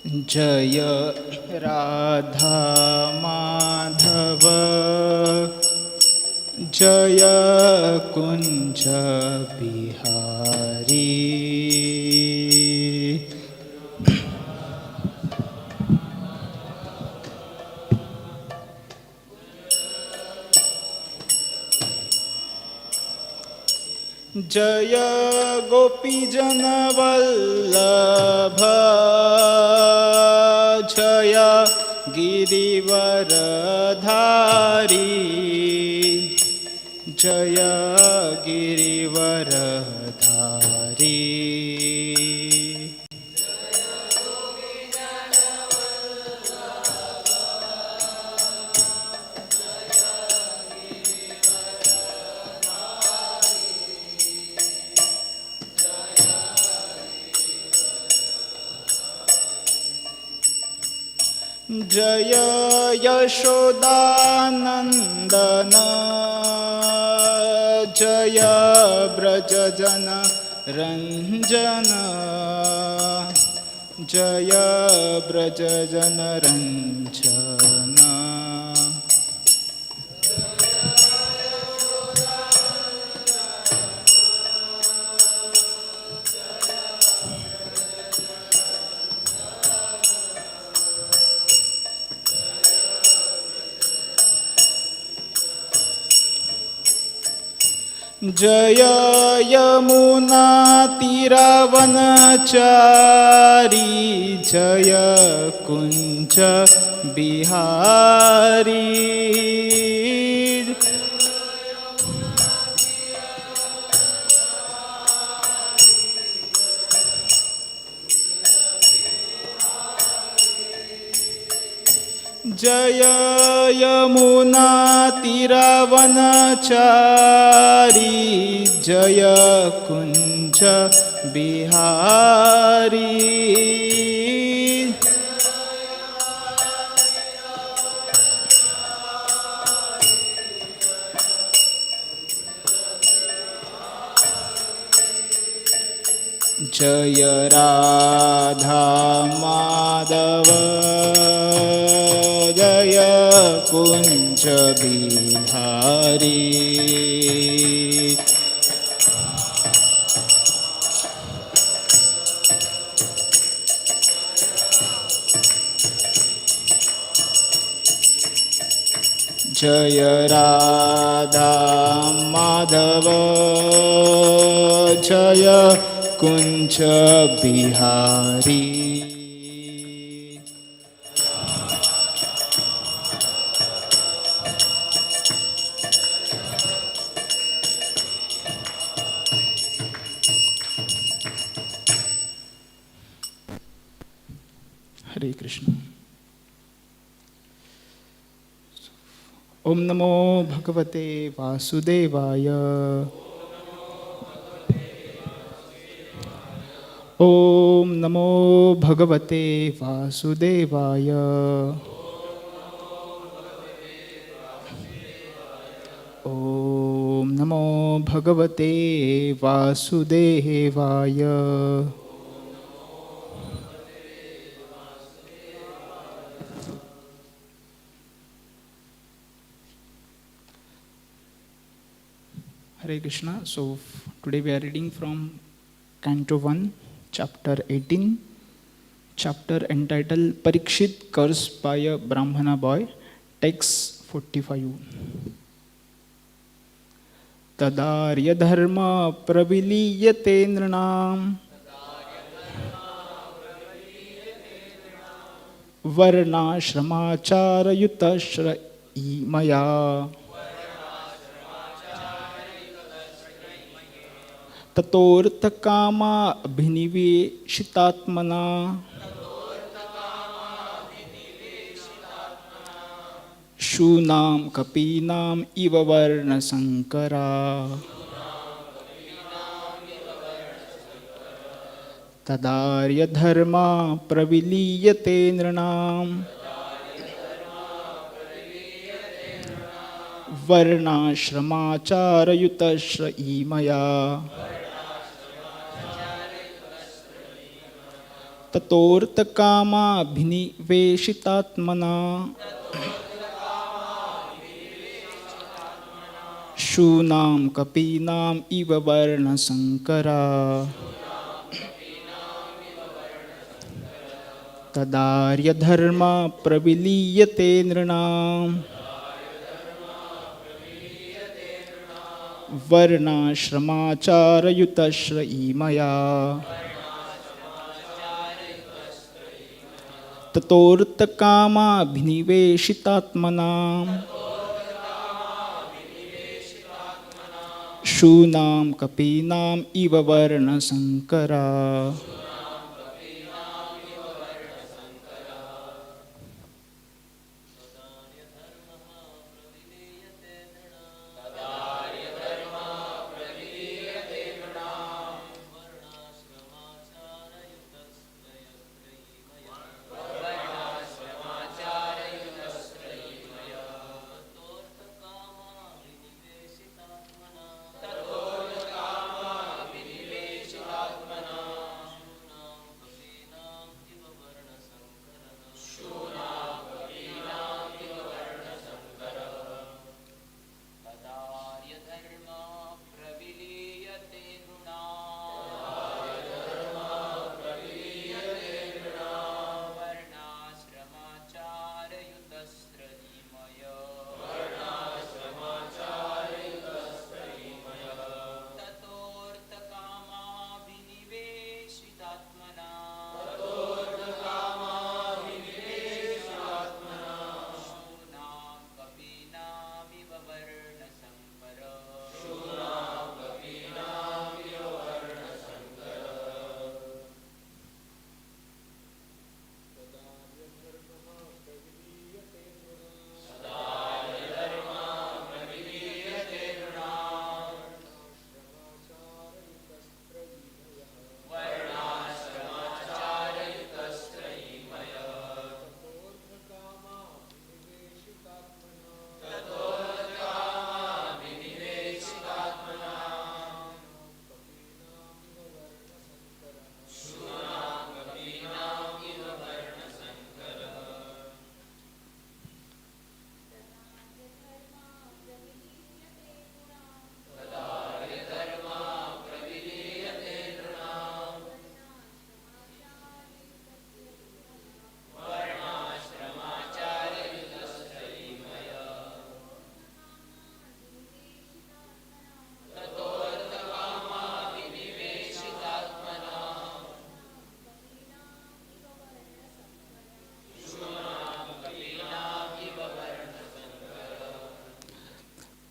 जय राधा माधव जय कुंज बिहारी। जय गोपीजन वल्लभ जय गिरिवरधारी। जय गिरिवरधारी। जय यशोदानंदन जय ब्रजजन रंजन। जय ब्रजजन रंजन। जय यमुना तीरवनचारी जय कुंज बिहारी। जय यमुना तीरवनचारी जय कुंज बिहारी। जय राधा माधव जय कुंज बिहारी। जय राधा माधव जय कुंज बिहारी। हरे कृष्ण। ओम नमो भगवते वासुदेवाय। ओम नमो भगवते वासुदेवाय। ओम नमो भगवते वासुदेवाय। Hare Krishna. So today we are reading from Canto 1, Chapter 18, chapter entitled Parikshit Cursed by a Brahmana Boy, text 45. Tadarya dharma praviliyate nrinam varnashrama yutashrayimaya ततोर्थकामा अभिनिवेशितात्मना शूनां कपीनाम् इव वर्णसंकरा। तदार्य धर्मा प्रविलीयते नृणाम् वर्णाश्रमाचारयुतश्रयीमया ततोऽर्थकामाभिनिवेशितात्मना शूनां कपीनाम् इव वर्णशङ्करा तदार्यधर्मा प्रविलीयते नृणाम् वर्णाश्रमाचारयुतश्रयीमया ततोऽर्थकामाभिनिवेशितात्मनां शूनां कपीनाम् इव वर्णशङ्करा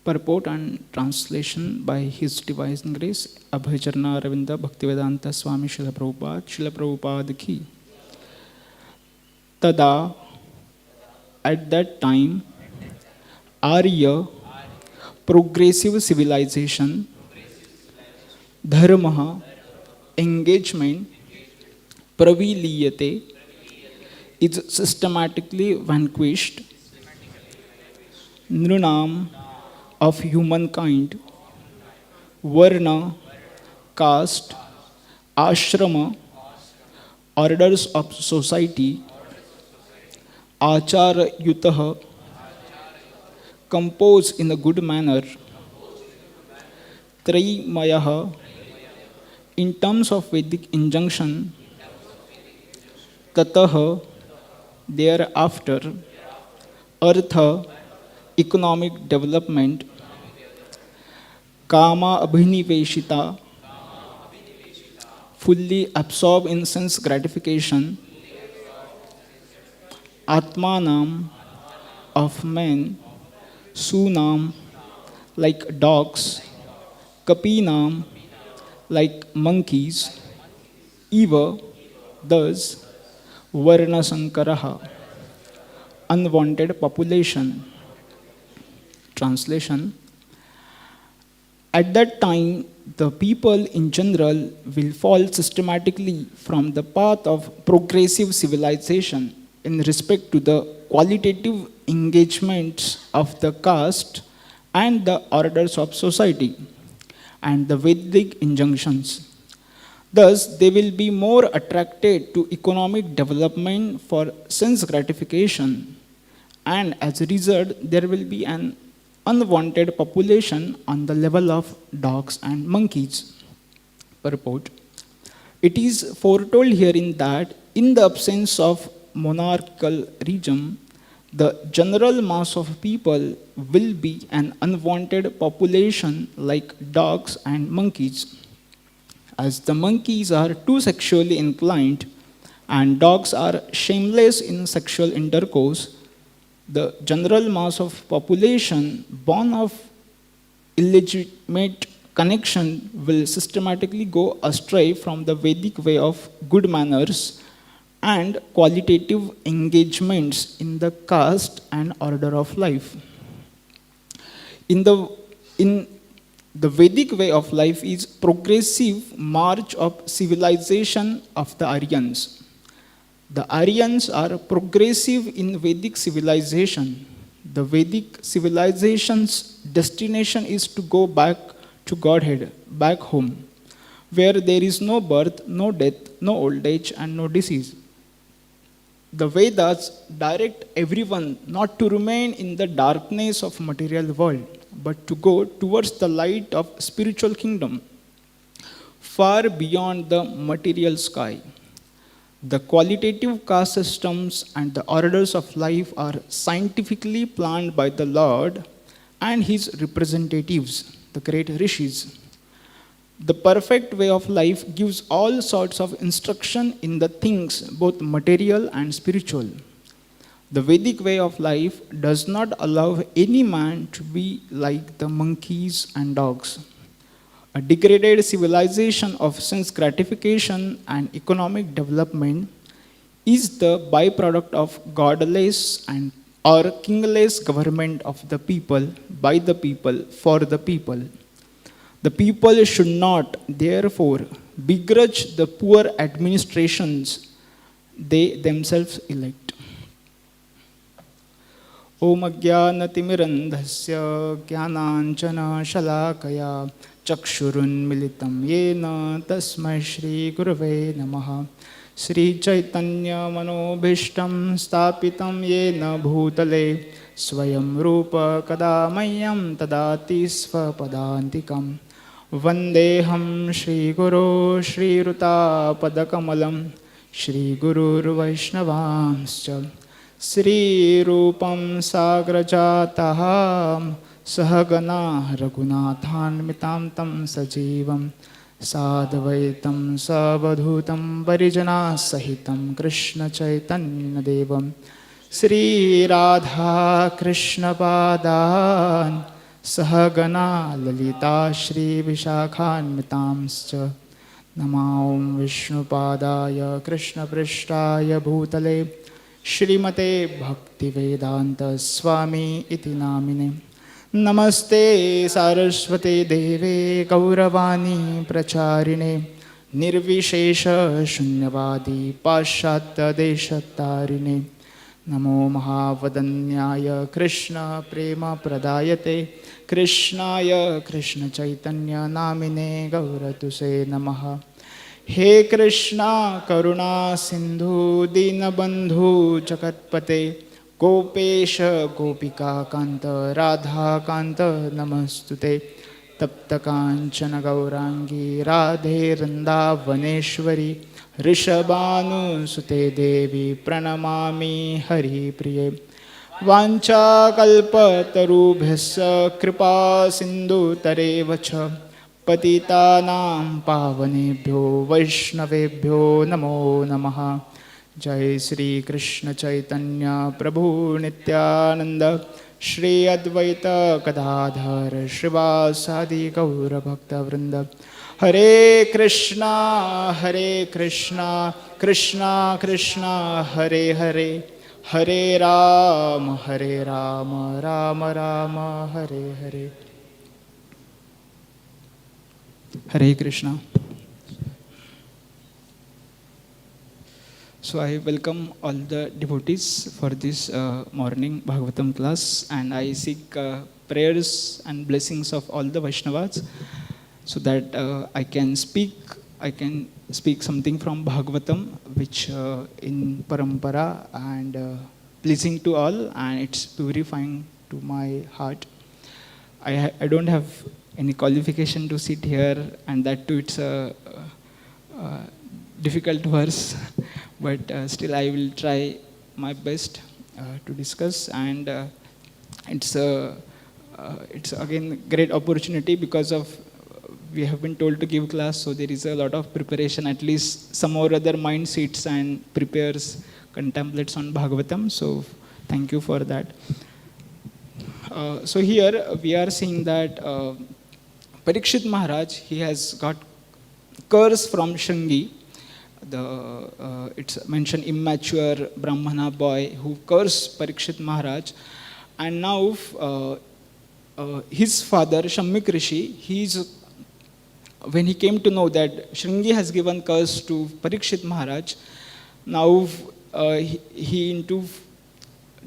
Purport and translation by His Divine Grace, Abhayacharna Aravinda Bhaktivedanta Swami Srila Prabhupada, Srila Prabhupada ki. Tada, at that time, Arya, progressive civilization, dharma, engagement, praviliyate, is systematically vanquished. Nrunam, of humankind, varna, caste, ashrama, orders of society, achara yutah, compose in a good manner, trimayah, in terms of Vedic injunction, tatah, thereafter, artha, economic development, kama abhiniveshita, fully absorbed in sense gratification, atmanam, of men, sunam, like dogs, kapinam, like monkeys, eva, thus, varnasankaraha, unwanted population. Translation. At that time, the people in general will fall systematically from the path of progressive civilization in respect to the qualitative engagements of the caste and the orders of society and the Vedic injunctions. Thus, they will be more attracted to economic development for sense gratification, and as a result, there will be an unwanted population on the level of dogs and monkeys. Purport. It is foretold herein that in the absence of monarchical regime, the general mass of people will be an unwanted population like dogs and monkeys. As the monkeys are too sexually inclined and dogs are shameless in sexual intercourse, the general mass of population born of illegitimate connection will systematically go astray from the Vedic way of good manners and qualitative engagements in the caste and order of life. In the Vedic way of life is progressive march of civilization of the Aryans. The Aryans are progressive in Vedic civilization. The Vedic civilization's destination is to go back to Godhead, back home, where there is no birth, no death, no old age, and no disease. The Vedas direct everyone not to remain in the darkness of material world, but to go towards the light of spiritual kingdom, far beyond the material sky. The qualitative caste systems and the orders of life are scientifically planned by the Lord and his representatives, the great rishis. The perfect way of life gives all sorts of instruction in the things, both material and spiritual. The Vedic way of life does not allow any man to be like the monkeys and dogs. A degraded civilization of sense gratification and economic development is the byproduct of godless and or kingless government of the people, by the people, for the people. The people should not, therefore, begrudge the poor administrations they themselves elect. Om Ajnanatimirandhasya Jnananjana Shalakaya Chakshurunmilitam Yena Tasmai Shri Gurave Namaha Shri Chaitanya Manobhishtam Stapitam Yena Bhutale Swayam Rupa Kadamayam Tadati Svapadantikam Vandeham Shri Guru Shri Ruta Padakamalam Shri Gurur Vaishnavanscha Sri Rupam Sagrajataham Sahagana Raghunathan Tam Sajivam Sadvaitam Savadhutam Parijana Sahitam Krishna Chaitanya Devam Sri Radha Krishna Padan Sahagana Lalita Shri Vishakhan Mitamscha Namaum Vishnu Padaya Krishna Prishtaya Bhutale Shrimate Bhaktivedanta Swami Iti Namine Namaste Saraswate Deve Gauravani Pracharine Nirvishesha Shunyavadi Pashatya Deshatarine Namo Mahavadanyaya Krishna Prema Pradayate Krishnaya Krishna Chaitanya Namine Gauratuse Namaha He Krishna Karuna Sindhu Dinabandhu Jagatpate Gopesha Gopika Kanta Radha Kanta Namastute Tapta Kanchana Gaurangi Radhe Vrindavaneshwari Rishabhanu Sute Devi Pranamami Hari Priye Vancha Kalpatarubhyasya Kripa Sindhu Tarevacha Patitanam Pavanebhyo Vaishnavebhyo Namo Namaha Jai Sri Krishna Chaitanya Prabhu Nityananda Shri Advaita Gadadhar Shrivasadi Gaura Bhakta Vrinda Hare Krishna Krishna Krishna Hare Hare Hare Rama Rama Rama Hare Hare Hare Krishna. So I welcome all the devotees for this morning Bhagavatam class, and I seek prayers and blessings of all the Vaishnavas so that I can speak, I can speak something from Bhagavatam, which in parampara and pleasing to all, and it's purifying to my heart. I don't have any qualification to sit here, and that too it's a difficult verse, but still I will try my best to discuss. And it's it's again great opportunity because of we have been told to give class, so there is a lot of preparation. At least some or other mind sits and prepares, contemplates on Bhagavatam. So thank you for that. So here we are seeing that Parikshit Maharaj, he has got curse from Shringi. It's mentioned immature Brahmana boy who cursed Parikshit Maharaj, and now his father Shammik Rishi, when he came to know that Shringi has given curse to Parikshit Maharaj, now he into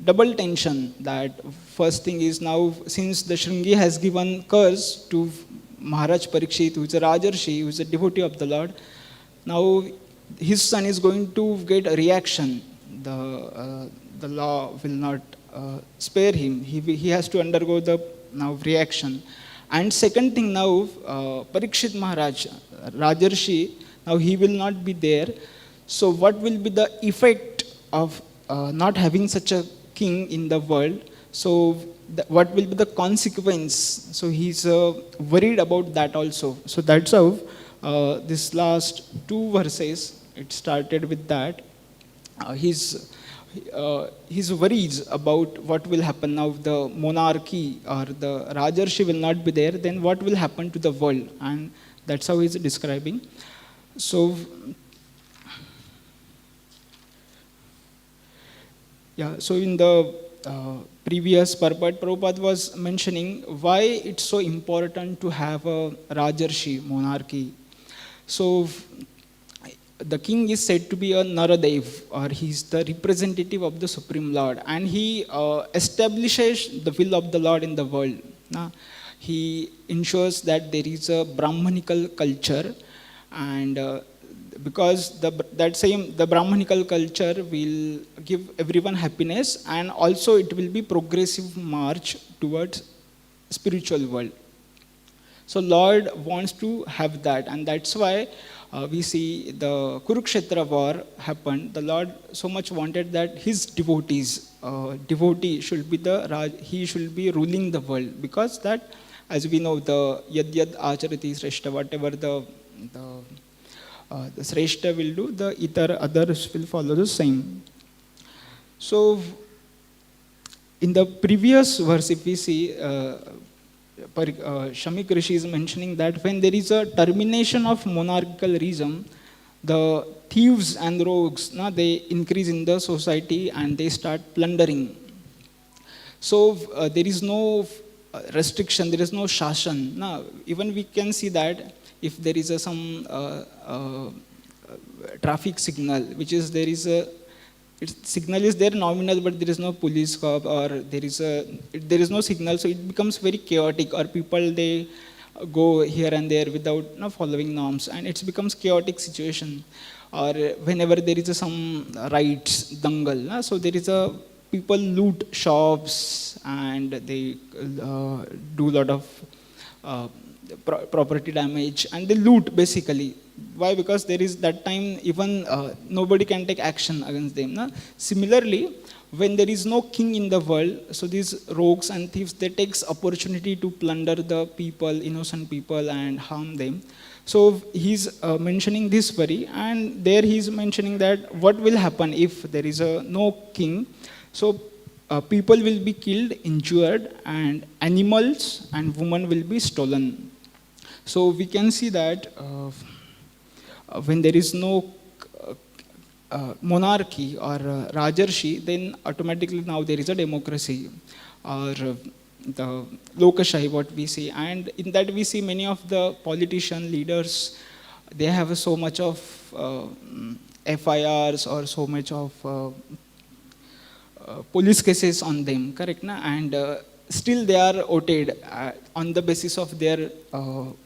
double tension. That first thing is, now since the Shringi has given curse to Maharaj Parikshit, who is a Rajarshi, who is a devotee of the Lord, now his son is going to get a reaction. The law will not spare him. He has to undergo the now reaction. And second thing, now Parikshit Maharaj, Rajarshi, now he will not be there. So what will be the effect of not having such a king in the world? So what will be the consequence? So he's worried about that also. So that's how this last two verses, it started with that. His worries about what will happen now. The monarchy or the Rajarshi will not be there, then what will happen to the world? And that's how he's describing. So yeah, so in the previous purport, Prabhupada was mentioning why it's so important to have a Rajarshi monarchy. So the king is said to be a Naradev, or he's the representative of the Supreme Lord, and he establishes the will of the Lord in the world. He ensures that there is a Brahmanical culture, and because the Brahmanical culture will give everyone happiness, and also it will be progressive march towards spiritual world. So Lord wants to have that, and that's why we see the Kurukshetra war happened. The Lord so much wanted that his devotee should be he should be ruling the world, because that, as we know, the yad yad acharati shrestha, whatever the shrestha will do, the others will follow the same. So in the previous verse, if we see, Shammik Rishi is mentioning that when there is a termination of monarchical regime, the thieves and rogues, they increase in the society and they start plundering. So there is no restriction, there is no shashan. Even we can see that if there is some traffic signal, which is signal is there nominal, but there is no police cop, or there is no signal, so it becomes very chaotic, or people they go here and there without following norms, and it becomes chaotic situation. Or whenever there is some riots, dangal, so there is people loot shops and they do a lot of property damage, and they loot basically. Why? Because there is that time even nobody can take action against them. Similarly, when there is no king in the world, so these rogues and thieves, they takes opportunity to plunder the people, innocent people, and harm them. So he's mentioning this worry, and there he's mentioning that what will happen if there is no king. So people will be killed, injured, and animals and women will be stolen. So we can see that when there is no monarchy or Rajarshi, then automatically now there is a democracy, or the Lokashahi, what we see. And in that we see many of the politician leaders, they have so much of FIRs or so much of police cases on them, correct? And still they are voted on the basis of their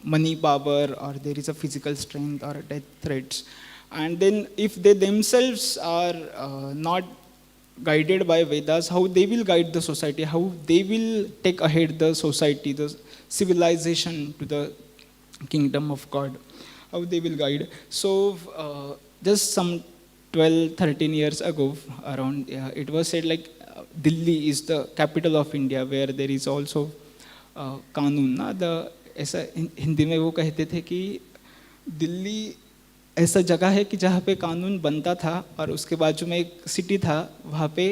money power, or there is a physical strength or death threats. And then if they themselves are not guided by Vedas, how they will guide the society, how they will take ahead the society, the civilization to the kingdom of God, how they will guide. So just some 12, 13 years ago, around, it was said like Delhi is the capital of India, where there is also कानून ना the ऐसा हिंदी में वो कहते थे कि दिल्ली ऐसा जगह है कि जहाँ पे कानून बनता था और उसके बाजू में एक सिटी था, वहाँ पे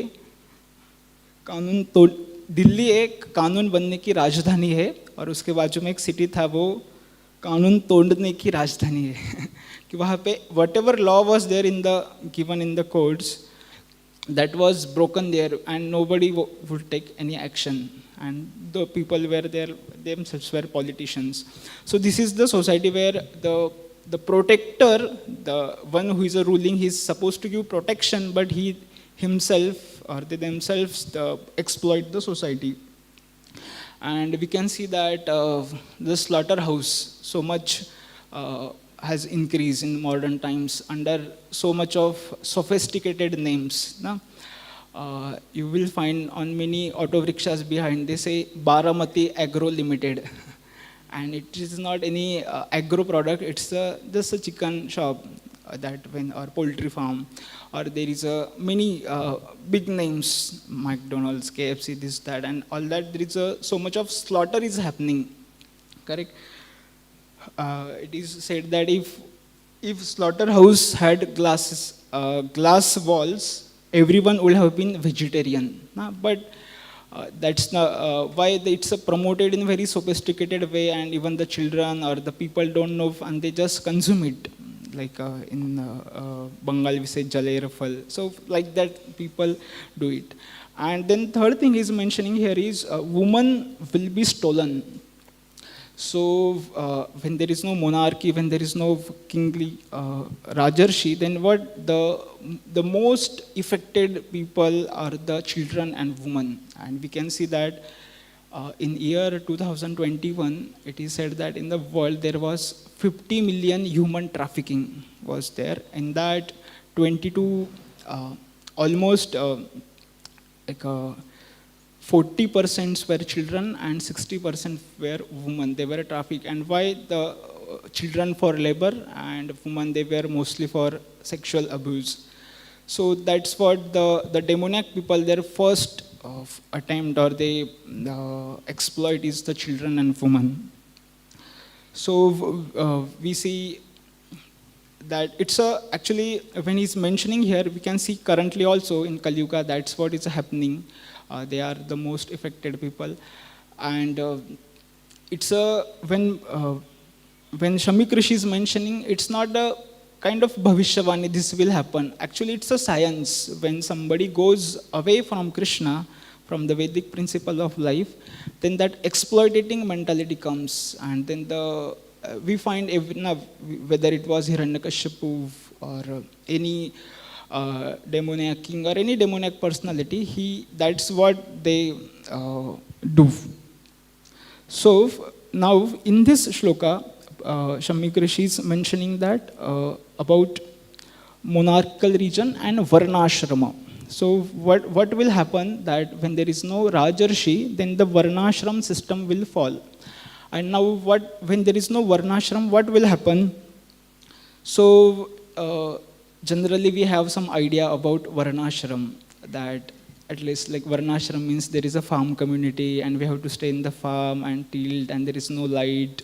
कानून तो दिल्ली एक कानून बनने की राजधानी है और उसके बाजू में एक सिटी था, वो कानून तोड़ने की राजधानी है कि वहाँ पे whatever law was there in the given in the codes, that was broken there and nobody would take any action, and the people were there themselves were politicians. So this is the society where the protector, the one who is ruling, he is supposed to give protection, but he himself or they themselves exploit the society. And we can see that the slaughterhouse so much has increased in modern times under so much of sophisticated names. No? You will find on many auto rickshaws behind, they say Baramati Agro Limited. And it is not any agro product, it's just a chicken shop or poultry farm, or there is many big names, McDonald's, KFC, this, that, and all that. There is so much of slaughter is happening, correct? It is said that if slaughterhouse had glass walls, everyone would have been vegetarian. But that's not why it's promoted in a very sophisticated way, and even the children or the people don't know, and they just consume it. Like in Bengal we say Jale Rafal. So like that people do it. And then third thing he's mentioning here is woman will be stolen. So when there is no monarchy, when there is no kingly Rajarshi, then what the most affected people are the children and women. And we can see that in year 2021, it is said that in the world there was 50 million human trafficking was there. In that 22, almost like 40% were children and 60% were women. They were trafficked. And why the children for labor and women, they were mostly for sexual abuse. So that's what the demoniac people, their first attempt or they exploit is the children and women. So we see that it's actually when he's mentioning here, we can see currently also in Kali Yuga, that's what is happening. They are the most affected people. And it's when Shamik Rishi is mentioning, it's not a kind of bhavishyavani, this will happen. Actually, it's a science. When somebody goes away from Krishna, from the Vedic principle of life, then that exploitating mentality comes. And then we find, whether it was Hiranyakashipu or any demoniac king or any demoniac personality, that's what they do. So now in this shloka, Shamik Rishi is mentioning that about monarchical region and Varnashrama. So what will happen that when there is no Rajarshi, then the Varnashram system will fall. And now when there is no Varnashram, what will happen? So generally we have some idea about Varnashram, that at least like Varnashram means there is a farm community and we have to stay in the farm and tilt and there is no light.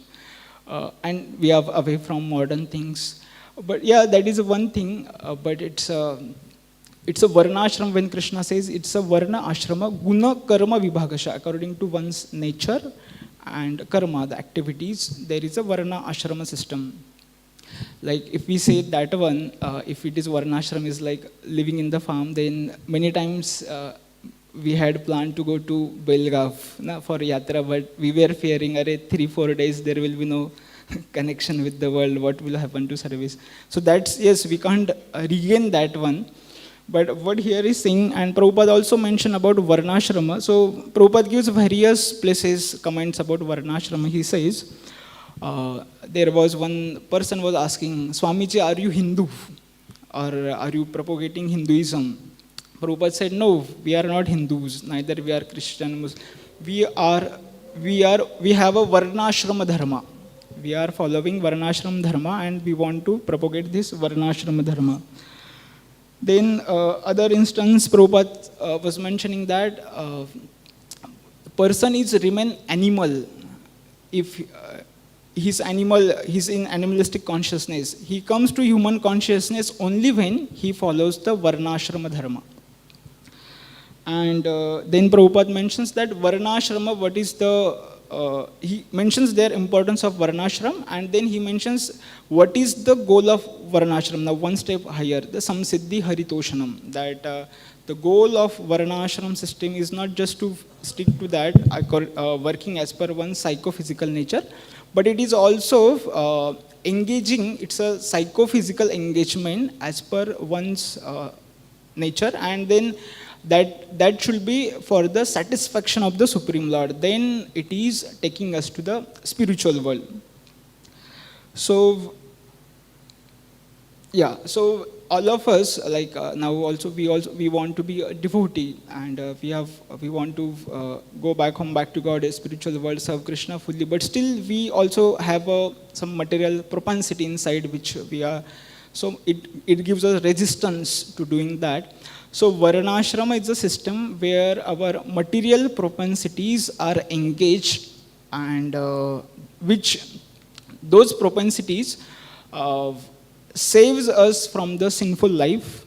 And we are away from modern things. But yeah, that is one thing, but it's a Varnashram. When Krishna says it's a Varna Ashrama, Guna Karma Vibhagasha, according to one's nature and karma, the activities, there is a Varna Ashrama system. Like if we say that one, if it is Varnashram is like living in the farm, then many times we had planned to go to Belgav for Yatra, but we were fearing, 3-4 days there will be no connection with the world, what will happen to service. So that's, yes, we can't regain that one. But what here is saying, and Prabhupada also mentioned about Varnashrama. So Prabhupada gives various places comments about Varnashrama. He says, there was one person was asking, Swamiji, are you Hindu? Or are you propagating Hinduism? Prabhupada said, no, we are not Hindus, neither we are Christian. We are, we have a Varnashrama dharma. We are following Varnashrama dharma and we want to propagate this Varnashrama dharma. Then other instance, Prabhupada was mentioning that person is remain animal if he's in animalistic consciousness. He comes to human consciousness only when he follows the Varnashrama dharma. And then Prabhupada mentions that Varnashrama, what is he mentions their importance of Varnashram, and then he mentions what is the goal of Varnashram. Now one step higher, the Samsiddhi Haritoshanam, that the goal of Varnashram system is not just to stick to that, working as per one's psychophysical nature, but it is also engaging, it's a psychophysical engagement as per one's nature, and then that should be for the satisfaction of the Supreme Lord. Then it is taking us to the spiritual world. So, yeah, so all of us, like now also we want to be a devotee, and we want to go back home, back to God, a spiritual world, serve Krishna fully. But still, we also have some material propensity inside which we are. So it gives us resistance to doing that. So Varnashrama is a system where our material propensities are engaged, and which those propensities saves us from the sinful life,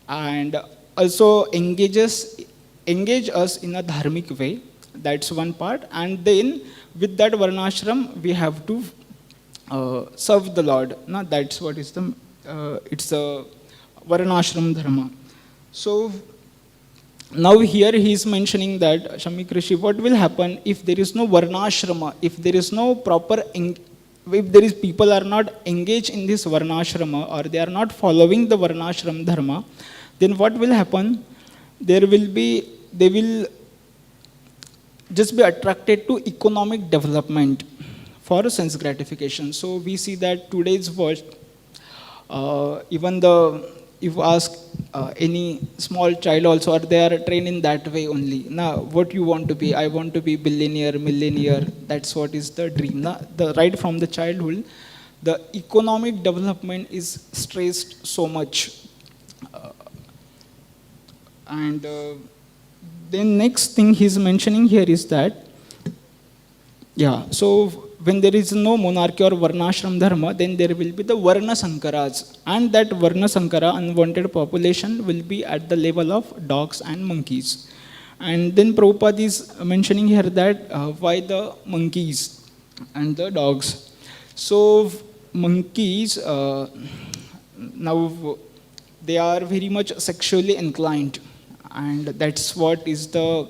and also engage us in a dharmic way. That's one part. And then with that Varnashram, we have to serve the Lord. Now that's what is the it's a Varnashram dharma. So now here he is mentioning that, Shamik Rishi, what will happen if there is no Varnashrama, if there is no proper, if there is people are not engaged in this Varnashrama, or they are not following the Varnashram dharma, then what will happen? They will just be attracted to economic development for sense gratification. So we see that today's world, even if you ask any small child also, or they are trained in that way only. Now, what you want to be? I want to be billionaire, millionaire. That's what is the dream. Now, right from the childhood, the economic development is stressed so much. And then next thing he's mentioning here is that, yeah, so when there is no monarchy or Varnashram dharma, then there will be the Varna Sankaras. And that Varna Sankara, unwanted population, will be at the level of dogs and monkeys. And then Prabhupada is mentioning here that why the monkeys and the dogs. So monkeys, now they are very much sexually inclined. And that's what is the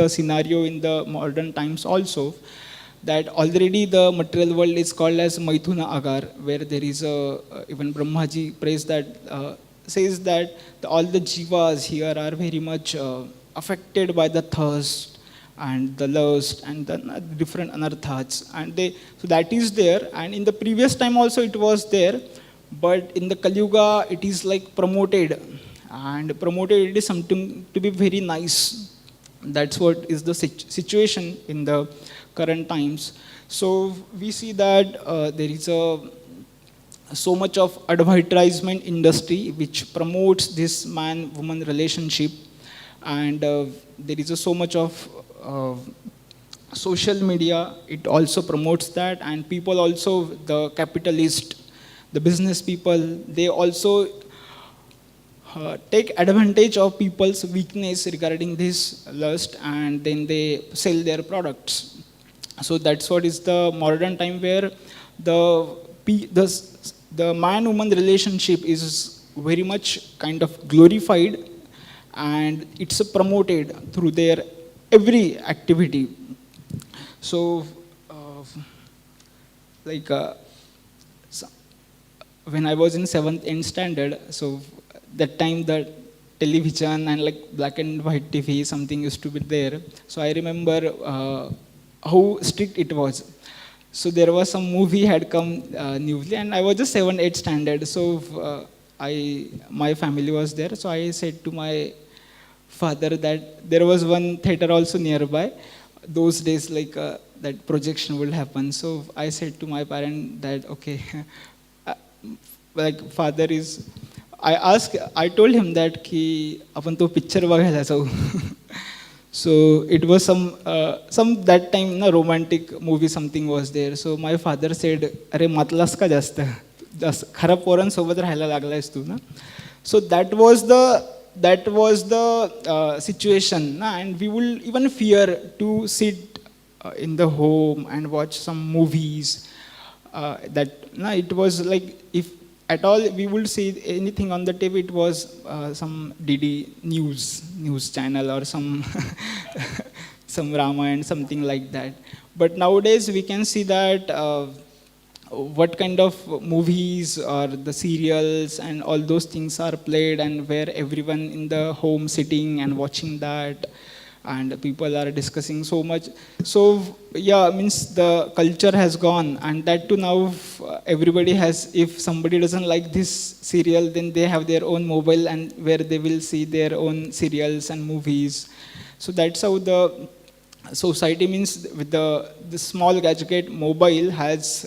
scenario in the modern times also, that already the material world is called as Maithuna Agar, where there is even Brahmaji says that all the jivas here are very much affected by the thirst and the lust and the different anarthas, and so that is there, and in the previous time also it was there, but in the Kali Yuga it is like promoted. And promoted, it is something to be very nice. That's what is the situation in the current times. So we see that there is so much of advertisement industry which promotes this man-woman relationship, and there is so much of social media. It also promotes that, and people also, the capitalist, the business people, they also take advantage of people's weakness regarding this lust, and then they sell their products. So that's what is the modern time, where the man-woman relationship is very much kind of glorified, and it's promoted through their every activity. So like when I was in 7th end standard, so that time the television and like black and white TV, something used to be there. So I remember how strict it was. So there was some movie had come newly, and I was just 7, 8 standard. So my family was there. So I said to my father that there was one theater also nearby. Those days, like that projection will happen. So I said to my parent that okay, like father is. I told him that ki apan to picture बघायला जाऊ. So it was some that time na romantic movie something was there. So my father said, "अरे matlas का जास्त खराब पोरांसोबत राहायला लागलायस तू ना." So that was the situation, na? And we will even fear to sit in the home and watch some movies. That na, it was like if at all we would see anything on the TV, it was some DD news channel or some some Rama and something like that. But nowadays we can see that what kind of movies or the serials and all those things are played, and where everyone in the home sitting and watching that, and people are discussing so much. So yeah, means the culture has gone, and that too now everybody has, if somebody doesn't like this serial, then they have their own mobile and where they will see their own serials and movies. So that's how the society, means with the small gadget mobile has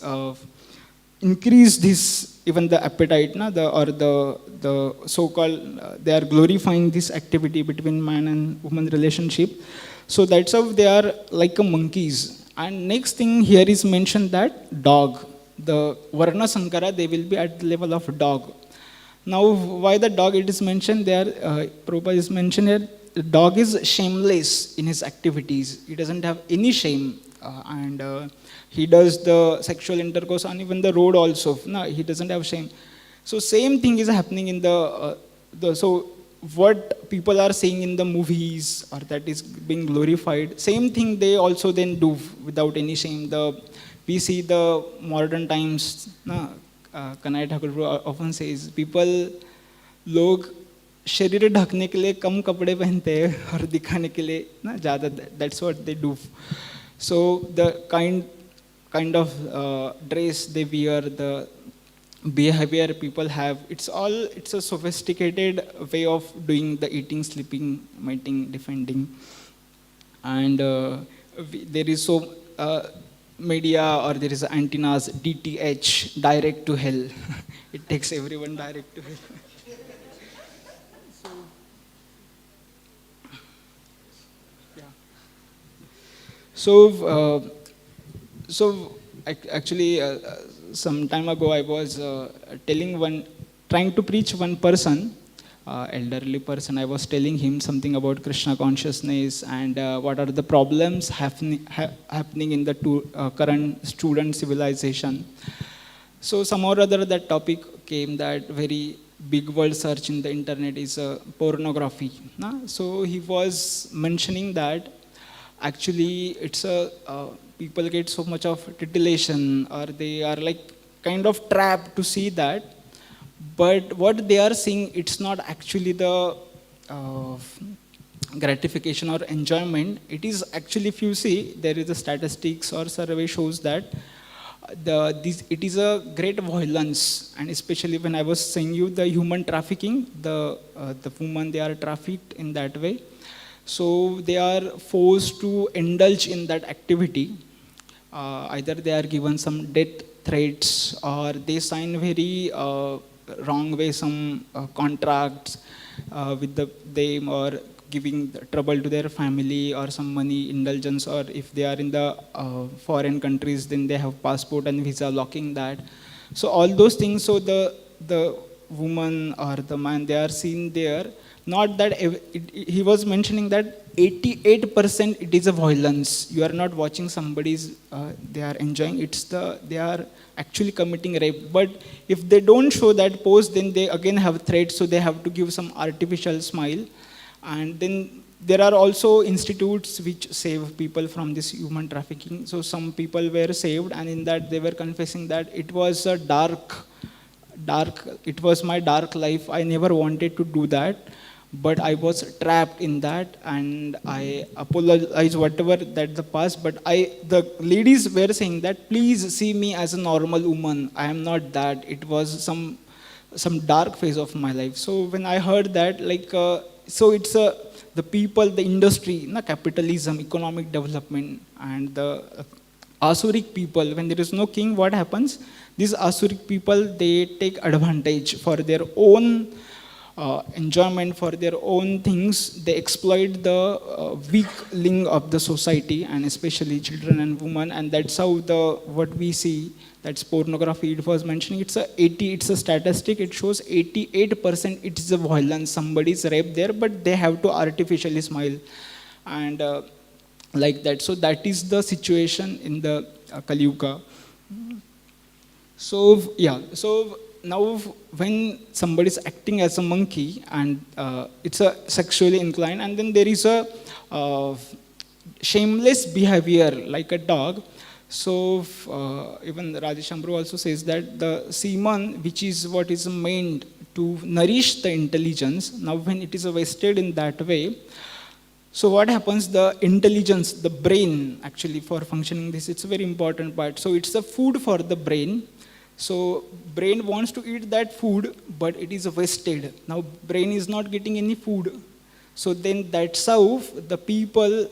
increased this, even the appetite, na, the so-called, they are glorifying this activity between man and woman relationship. So that's how they are like a monkeys. And next thing here is mentioned that dog, the Varna Sankara, they will be at the level of dog. Now, why the dog it is mentioned there? Prabhupada is mentioned here, the dog is shameless in his activities. He doesn't have any shame. And he does the sexual intercourse on even the road also. No, he doesn't have shame. So same thing is happening in so what people are saying in the movies, or that is being glorified, same thing they also then do without any shame. We see the modern times, na, Kanai Thakur often says, people, लोग शरीर ढकने के लिए कम कपड़े पहनते हैं और दिखाने के लिए ना ज़्यादा, that's what they do. So the kind of dress they wear, the behavior people have, it's a sophisticated way of doing the eating, sleeping, mating, defending. And there is so media, or there is antennas, DTH, direct to hell. It takes everyone direct to hell. So actually, some time ago, I was trying to preach one person, elderly person. I was telling him something about Krishna consciousness and what are the problems happening in the current student civilization. So somehow or other, that topic came, that very big word search in the internet is pornography. Na? So he was mentioning that actually it's people get so much of titillation, or they are like kind of trapped to see that, but what they are seeing, it's not actually the gratification or enjoyment. It is actually, if you see, there is a statistics or survey shows that it is a great violence. And especially when I was saying you the human trafficking, the women, they are trafficked in that way. So they are forced to indulge in that activity. Either they are given some death threats, or they sign very wrong way some contracts with them, or giving trouble to their family, or some money indulgence, or if they are in the foreign countries, then they have passport and visa locking that. So all those things, so the woman or the man, they are seen there. Not that he was mentioning that 88% it is a violence. You are not watching somebody's, they are enjoying, they are actually committing rape. But if they don't show that pose, then they again have threats, so they have to give some artificial smile. And then there are also institutes which save people from this human trafficking. So some people were saved, and in that they were confessing that it was a dark dark, it was my dark life. I never wanted to do that, but I was trapped in that, and I apologize whatever that the past. But the ladies were saying that please see me as a normal woman. I am not that. It was some dark phase of my life. So when I heard that, like, so it's the people, the industry, capitalism, economic development, and the Asuric people. When there is no king, what happens? These Asuric people, they take advantage for their own enjoyment, for their own things. They exploit the weak link of the society, and especially children and women. And that's how what we see, that's pornography. It was mentioning it's a statistic. It shows 88% it is a violence. Somebody is raped there, but they have to artificially smile, and like that. So that is the situation in the Kali Yuga. So yeah, so now when somebody is acting as a monkey, and it's a sexually inclined, and then there is a shameless behavior like a dog. So even Rajesh Ambru also says that the semen, which is what is meant to nourish the intelligence, now when it is wasted in that way, so what happens? The intelligence, the brain, actually for functioning this, it's a very important part. So it's a food for the brain. So brain wants to eat that food, but it is wasted. Now brain is not getting any food. So then that's how the people,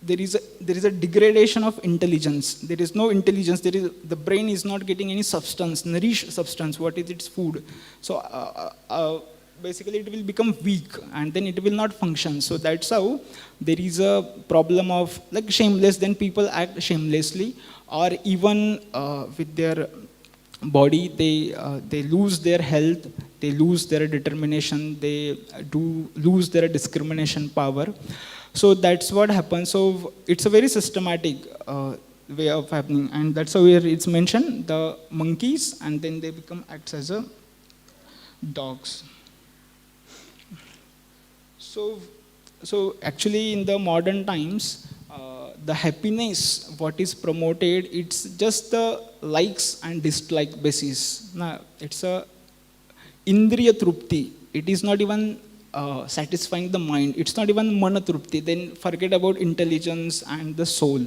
there is a degradation of intelligence. There is no intelligence. The brain is not getting any substance, nourished substance. What is its food? So basically it will become weak, and then it will not function. So that's how there is a problem of like shameless. Then people act shamelessly, or even with their body, they lose their health, they lose their determination, they do lose their discrimination power. So that's what happens. So it's a very systematic way of happening, and that's how where it's mentioned the monkeys, and then they become acts as a dogs. So actually in the modern times, the happiness what is promoted, it's just the likes and dislike basis. It's a indriya trupti. It is not even satisfying the mind. It's not even mana trupti. Then forget about intelligence and the soul.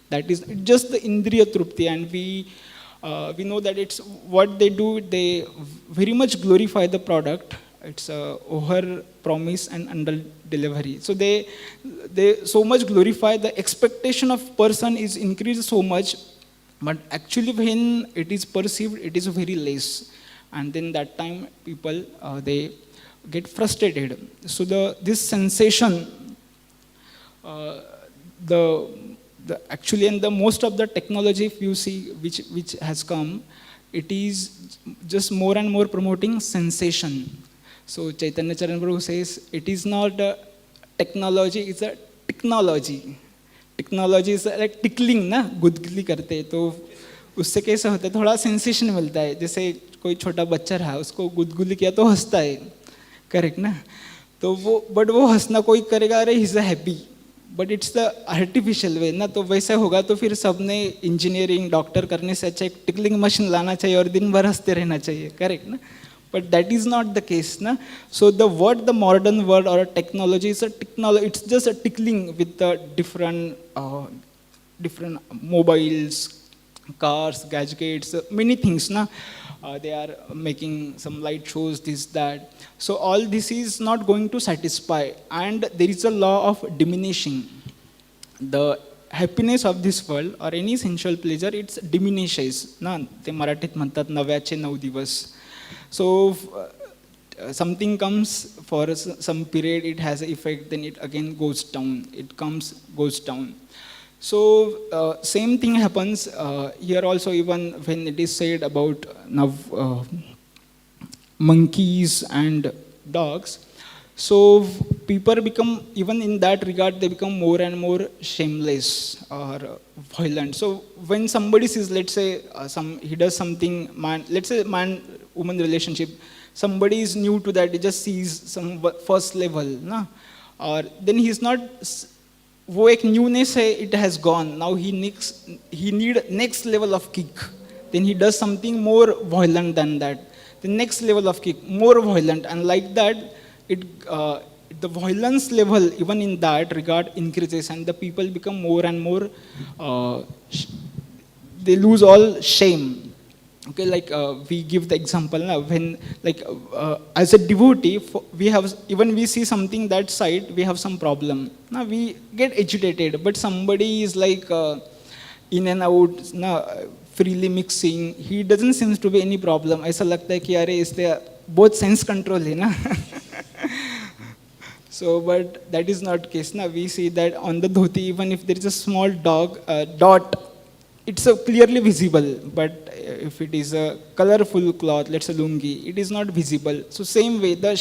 That is just the indriya trupti, and we know that it's what they do. They very much glorify the product. It's over promise and under delivery. So they so much glorify the expectation of person is increased so much, but actually when it is perceived, it is very less, and then that time people they get frustrated. So this sensation, the actually, and the most of the technology, if you see which has come, it is just more and more promoting sensation. So Chaitanya Charan Prabhu says, it is not a technology, it's a technology. Technology is like tickling ना, गुदगुली करते हैं, तो उससे कैसा होता है, थोड़ा sensation मिलता है. जैसे कोई छोटा बच्चा रहा, उसको गुदगुली किया तो हंसता है, करेक्ट ना. तो वो हंसना कोई करेगा, अरे he is happy, but it's the artificial way ना. तो वैसे होगा तो फिर सबने इंजीनियरिंग डॉक्टर करने से अच्छा एक टिकलिंग मशीन लाना चाहिए और दिन भर हंसते रहना चाहिए, करेक्ट ना. But that is not the case, na. So the modern word or a technology is a technology. It's just a tickling with the different mobiles, cars, gadgets, many things, na. They are making some light shows, this, that. So all this is not going to satisfy, and there is a law of diminishing. The happiness of this world or any sensual pleasure, it diminishes, na. ते मराठीत म्हणतात 9चे 9 दिवस. So something comes for some period, it has an effect, then it again goes down. It comes, goes down. So same thing happens here also, even when it is said about now monkeys and dogs. So people become, even in that regard, they become more and more shameless or violent. So when somebody sees, let's say, he does something, let's say man-woman relationship, somebody is new to that, he just sees some first level, na? Or then he's not, वो एक newness है, it has gone. Now he need next level of kick. Then he does something more violent than that. the next level of kick, more violent, and like that, it the violence level even in that regard increases, and the people become more and more. Uh, sh- they lose all shame. Okay, like we give the example now when like as a devotee, we have even we see something that side we have some problem. Now we get agitated, but somebody is like in and out, now freely mixing. He doesn't seems to be any problem. ऐसा लगता है कि अरे इससे both sense control है ना. So, but that is not case. Now we see that on the dhoti, even if there is a small dog dot, it's clearly visible. But if it is a colorful cloth, let's say lungi, it is not visible. So same way, the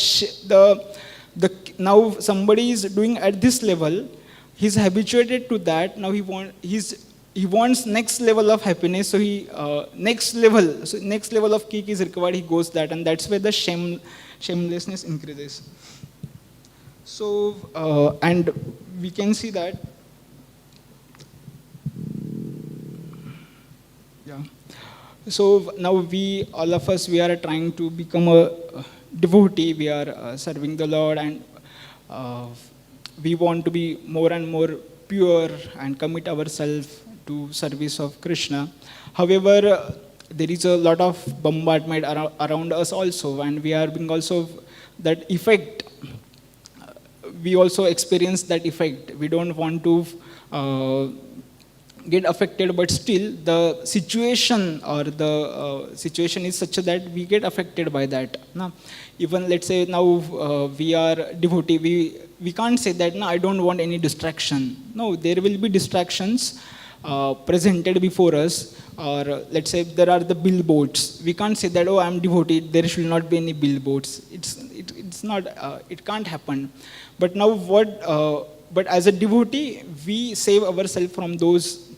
now somebody is doing at this level, he's habituated to that. Now he wants next level of happiness. So next level of kick is required. He goes that, and that's where the shamelessness increases. So, and we can see that, yeah. So now all of us, we are trying to become a devotee. We are serving the Lord, and we want to be more and more pure and commit ourselves to service of Krishna. However, there is a lot of bombardment around us also, and we are being also that effect. We also experience that effect. We don't want to get affected, but still the situation or the situation is such that we get affected by that. No? Even let's say now we are devotee, we can't say that no, I don't want any distraction. No, there will be distractions presented before us, or let's say there are the billboards. We can't say that, oh, I'm devotee, there should not be any billboards. It's not, it can't happen. But now but as a devotee, we save ourselves from those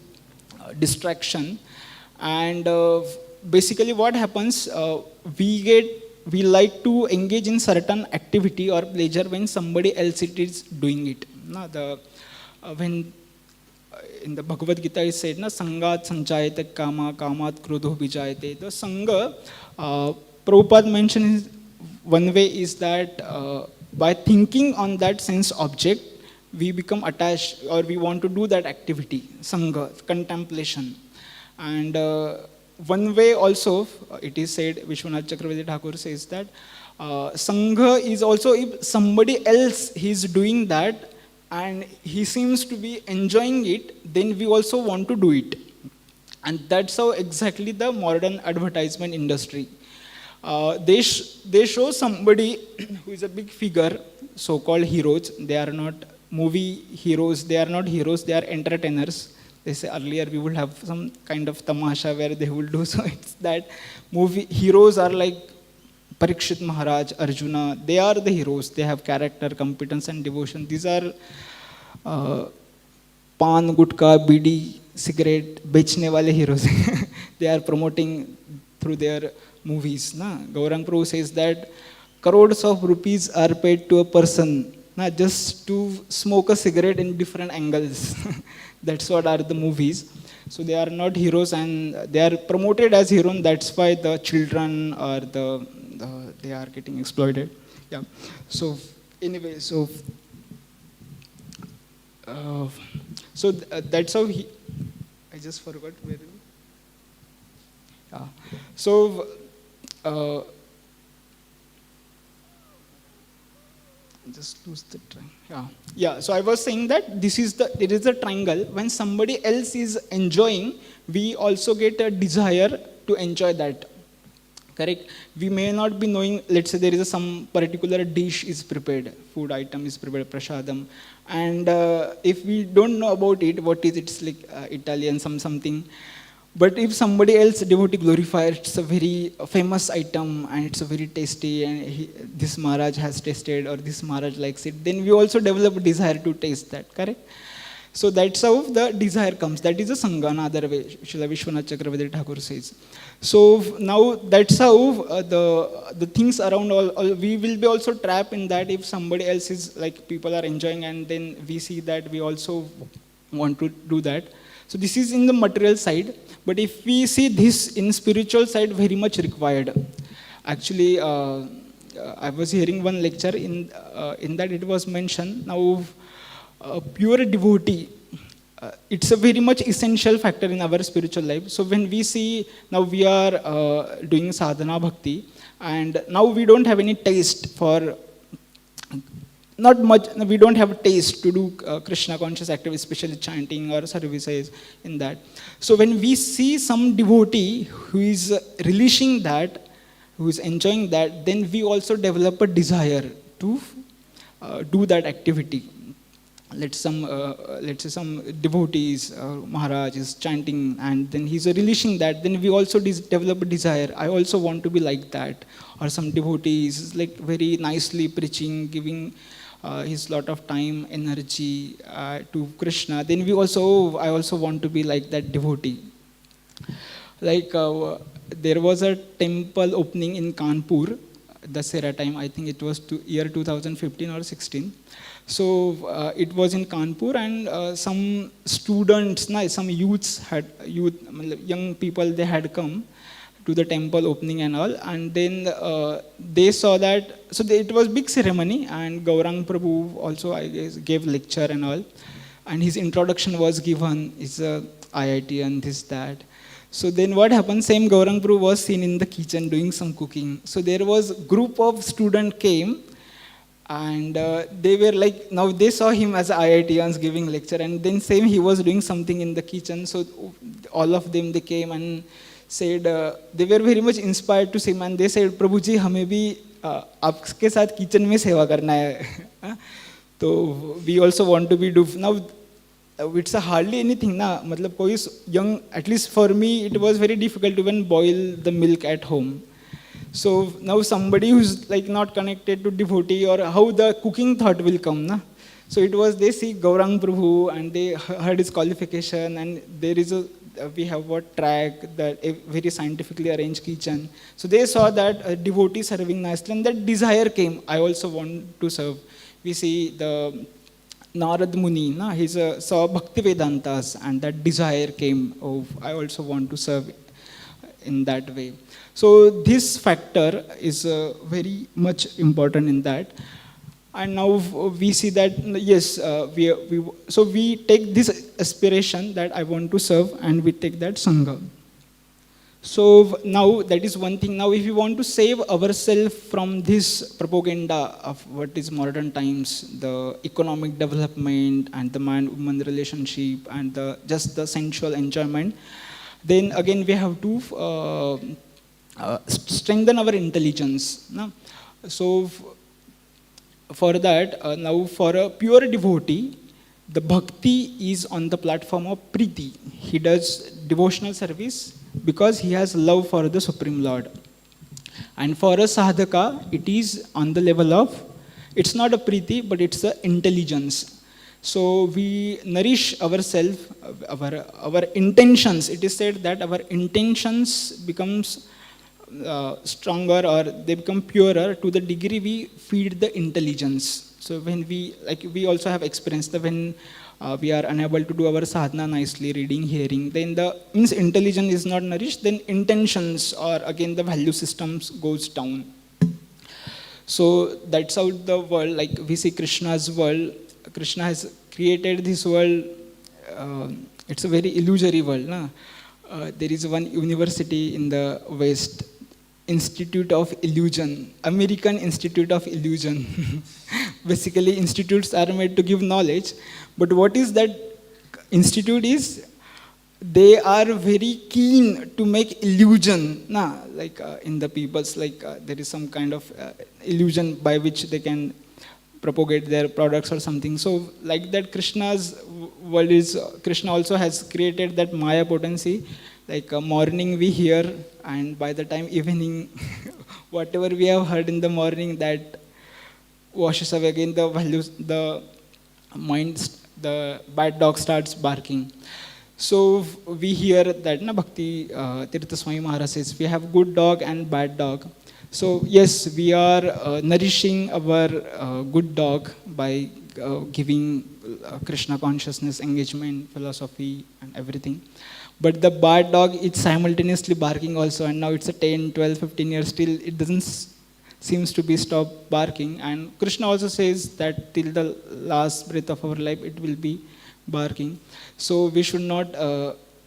distraction. And basically what happens, we like to engage in certain activity or pleasure when somebody else is doing it. No, when in the Bhagavad Gita is said, na sangat sanchayate kama, kamat krodho vijayate. The sangha, Prabhupada mentions one way is that by thinking on that sense object, we become attached, or we want to do that activity, sangha, contemplation. And one way also, it is said, Vishwanath Chakravarti Thakur says that sangha is also if somebody else is doing that and he seems to be enjoying it, then we also want to do it. And that's how exactly the modern advertisement industry. They show somebody who is a big figure, so-called heroes. They are not movie heroes, they are not heroes, they are entertainers. They say earlier we would have some kind of tamasha where they will do, so it's that movie heroes are like Parikshit Maharaj, Arjuna, they are the heroes. They have character, competence and devotion. These are pan, gutka, bidi, cigarette, bechne wale heroes. They are promoting through their movies. Na? Gaurang Prabhu says that crores of rupees are paid to a person just to smoke a cigarette in different angles. That's what are the movies. So they are not heroes, and they are promoted as heroes. That's why the children or they are getting exploited. Yeah. So anyway, so that's how I just forgot where. Yeah. So. Just lose the triangle. Yeah. So I was saying that it is a triangle. When somebody else is enjoying, we also get a desire to enjoy that. Correct? We may not be knowing, let's say there is some particular dish is prepared, food item is prepared, prasadam. And if we don't know about it, what is it? It's like Italian, something. But if somebody else devotee glorifies, it's a very famous item and it's a very tasty, and this Maharaj has tasted or this Maharaj likes it, then we also develop a desire to taste that, correct? So that's how the desire comes. That is a sangha, another way, Srila Vishwanath Chakravarti Thakur says. So now that's how the things around all, we will be also trapped in that if somebody else is like people are enjoying, and then we see that we also want to do that. So this is in the material side. But if we see this in spiritual side, very much required. Actually, I was hearing one lecture in that it was mentioned now pure devotee. It's a very much essential factor in our spiritual life. So when we see now we are doing sadhana bhakti, and now we don't have any taste for not much, we don't have a taste to do Krishna conscious activity, especially chanting or services in that. So when we see some devotee who is relishing that, who is enjoying that, then we also develop a desire to do that activity. Let's say some devotees, Maharaj is chanting, and then he's relishing that. Then we also develop a desire. I also want to be like that. Or some devotees like very nicely preaching, giving his lot of time, energy to Krishna. Then I also want to be like that devotee. Like there was a temple opening in Kanpur, Dasera time. I think it was year 2015 or 16. So it was in Kanpur, and some students, some young people, they had come to the temple opening and all, and then they saw that. So it was big ceremony, and Gaurang Prabhu also, I guess, gave lecture and all, and his introduction was given. It's a IIT and this that. So then what happened? Same Gaurang Prabhu was seen in the kitchen doing some cooking. So there was group of student came. And they were like, now they saw him as IITians giving lecture, and then same he was doing something in the kitchen. So all of them, they came and said, they were very much inspired to say, and they said, Prabhuji, हमें भी आपके साथ kitchen में सेवा करना है. So we also want to be do now. It's a hardly anything na. मतलब कोई young, at least for me, it was very difficult to even boil the milk at home. So now somebody who's like not connected to devotee, or how the cooking thought will come, na? So it was, they see Gaurang Prabhu and they heard his qualification, and there is we have what track, that a very scientifically arranged kitchen. So they saw that a devotee serving nicely, and that desire came. I also want to serve. We see the Narad Muni, na? He's saw Bhakti Vedantas, and that desire came. Oh, I also want to serve in that way. So this factor is very much important in that. And now we see that, yes, so we take this aspiration that I want to serve, and we take that Sangha. So now that is one thing. Now if we want to save ourselves from this propaganda of what is modern times, the economic development and the man-woman relationship and just the sensual enjoyment, then again we have to strengthen our intelligence. No? So for that, now for a pure devotee, the bhakti is on the platform of priti. He does devotional service because he has love for the Supreme Lord. And for a sadhaka, it is on the level of, it's not a priti, but it's the intelligence. So we nourish ourselves, our intentions. It is said that our intentions becomes stronger, or they become purer to the degree we feed the intelligence. So when we also have experienced that when we are unable to do our sadhana nicely, reading, hearing, then the means intelligence is not nourished, then intentions, or again the value systems goes down. So that's how the world, like we see Krishna's world. Krishna has created this world. It's a very illusory world. Na? There is one university in the West, Institute of Illusion, American Institute of Illusion. Basically, institutes are made to give knowledge. But what is that institute is? They are very keen to make illusion, like in the peoples, like there is some kind of illusion by which they can propagate their products or something. So like that, Krishna's world is, Krishna also has created that Maya potency. Like morning we hear, and by the time evening, whatever we have heard in the morning, that washes away again the values, the mind, the bad dog starts barking. So we hear that Bhakti Tirtha Swami Maharaj says, we have good dog and bad dog. So yes, we are nourishing our good dog by giving Krishna consciousness, engagement, philosophy, and everything. But the bad dog is simultaneously barking also, and now it's a 10, 12, 15 years, still it doesn't seems to be stopped barking. And Krishna also says that till the last breath of our life, it will be barking. So we should not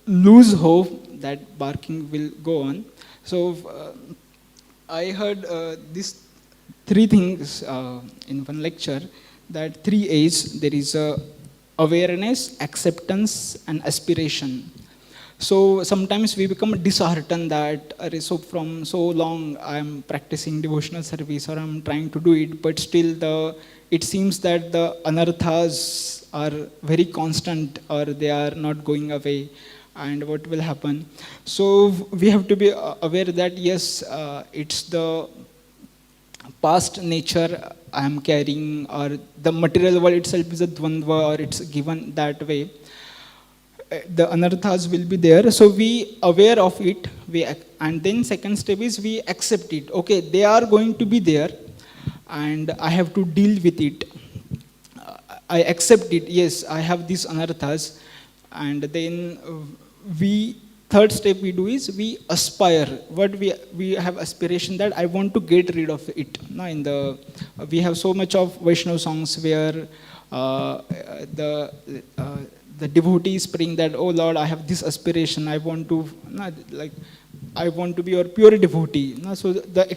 lose hope that barking will go on. So I heard these three things in one lecture, that 3 A's, there is awareness, acceptance, and aspiration. So sometimes we become disheartened that so from so long I am practicing devotional service or I am trying to do it, but still it seems that the anarthas are very constant or they are not going away, and what will happen. So we have to be aware that yes, it's the past nature I am carrying, or the material world itself is a dvandva, or it's given that way. The anarthas will be there, so we aware of it, and then second step is we accept it. Okay, they are going to be there and I have to deal with it. I accept it, yes, I have these anarthas. And then third step we do is we aspire. What we have aspiration that I want to get rid of it. Now we have so much of Vaishnava songs where the devotee is praying that, oh Lord, I have this aspiration, I want to be your pure devotee. So the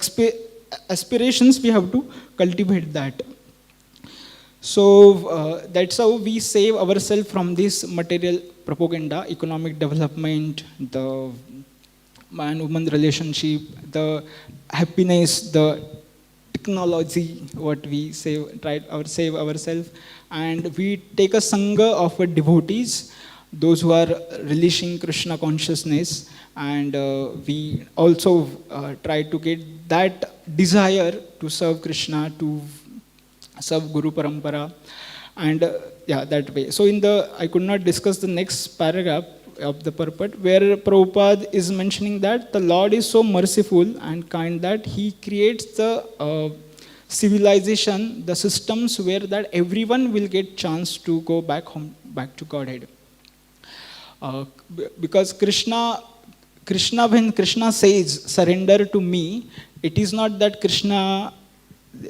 aspirations, we have to cultivate that. So that's how we save ourselves from this material propaganda, economic development, the man-woman relationship, the happiness, the technology, what we save ourselves. And we take a sangha of devotees, those who are relishing Krishna consciousness, and we also try to get that desire to serve Krishna, to serve Guru Parampara, and that way. So I could not discuss the next paragraph of the purport, where Prabhupada is mentioning that the Lord is so merciful and kind that he creates the civilization, the systems where that everyone will get chance to go back home, back to Godhead. Because when Krishna says, surrender to me, it is not that Krishna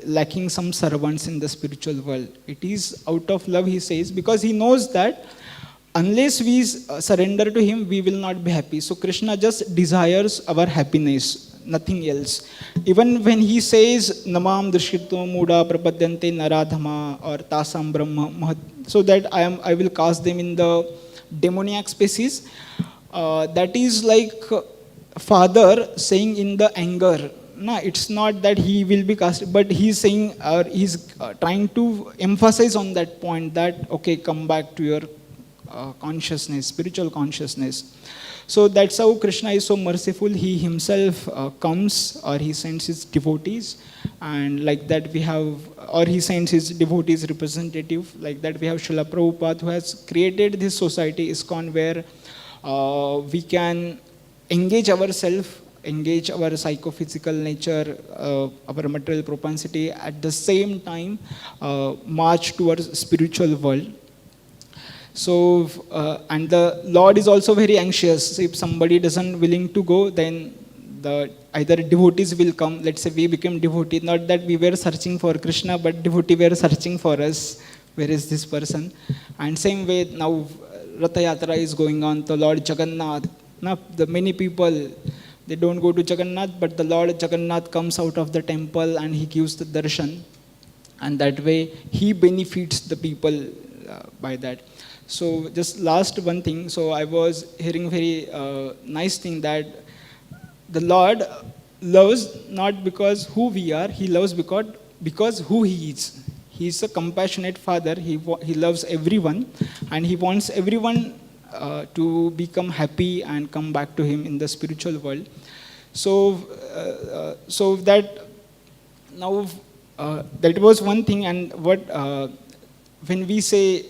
lacking some servants in the spiritual world. It is out of love he says, because he knows that unless we surrender to him, we will not be happy. So Krishna just desires our happiness, nothing else. Even when he says, Namam Drishito Muda Prapadyante Naradhama or Tasam Brahma, so that I will cast them in the demoniac species, that is like father saying in the anger. No, it's not that he will be cast, but he's saying, or he's trying to emphasize on that point that, okay, come back to your consciousness, spiritual consciousness. So that's how Krishna is so merciful. He himself comes, or he sends his devotees, and like that we have, or he sends his devotees representative. Like that we have Srila Prabhupada, who has created this society, ISKCON, where we can engage ourselves, engage our psychophysical nature, our material propensity, at the same time march towards spiritual world. So, and the Lord is also very anxious. If somebody doesn't willing to go, then either devotees will come. Let's say we became devotee, not that we were searching for Krishna, but devotee were searching for us. Where is this person? And same way now, Ratha Yatra is going on. The Lord Jagannath. Now, the many people, they don't go to Jagannath, but the Lord Jagannath comes out of the temple and he gives the darshan. And that way, he benefits the people by that. So just last one thing. So I was hearing very nice thing that the Lord loves not because who we are, he loves because who he is. He is a compassionate father. He loves everyone, and he wants everyone to become happy and come back to him in the spiritual world. So that now that was one thing. And what when we say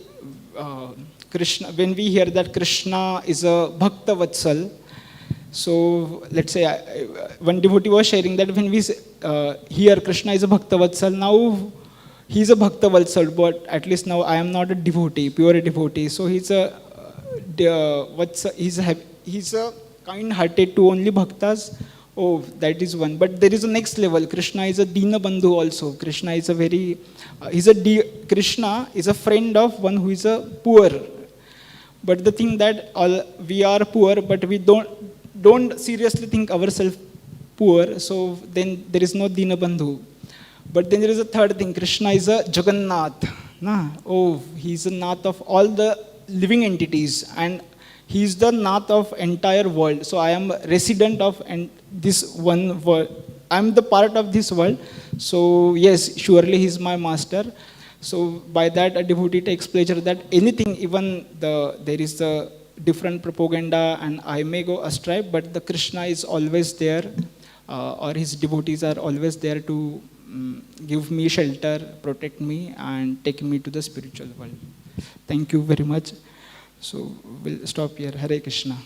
Krishna, when we hear that Krishna is a Bhakta Vatsal, so let's say one devotee was sharing that when we hear Krishna is a Bhakta Vatsal, now he's a Bhakta Valsad, but at least now I am not a devotee, pure devotee. So he's a, he's a kind-hearted to only bhaktas. Oh, that is one. But there is a next level. Krishna is a Dina Bandhu also. Krishna is a very, Krishna is a friend of one who is a poor. But the thing that all we are poor, but we don't seriously think ourselves poor. So then there is no Dina Bandhu. But then there is a third thing. Krishna is a Jagannath. Na? Oh, he is a Nath of all the living entities, and he is the Nath of entire world. So I am a resident of this one world. I am the part of this world. So yes, surely he is my master. So by that a devotee takes pleasure that anything, even there is a different propaganda and I may go astray, but the Krishna is always there, or his devotees are always there to give me shelter, protect me, and take me to the spiritual world. Thank you very much. So we'll stop here. Hare Krishna.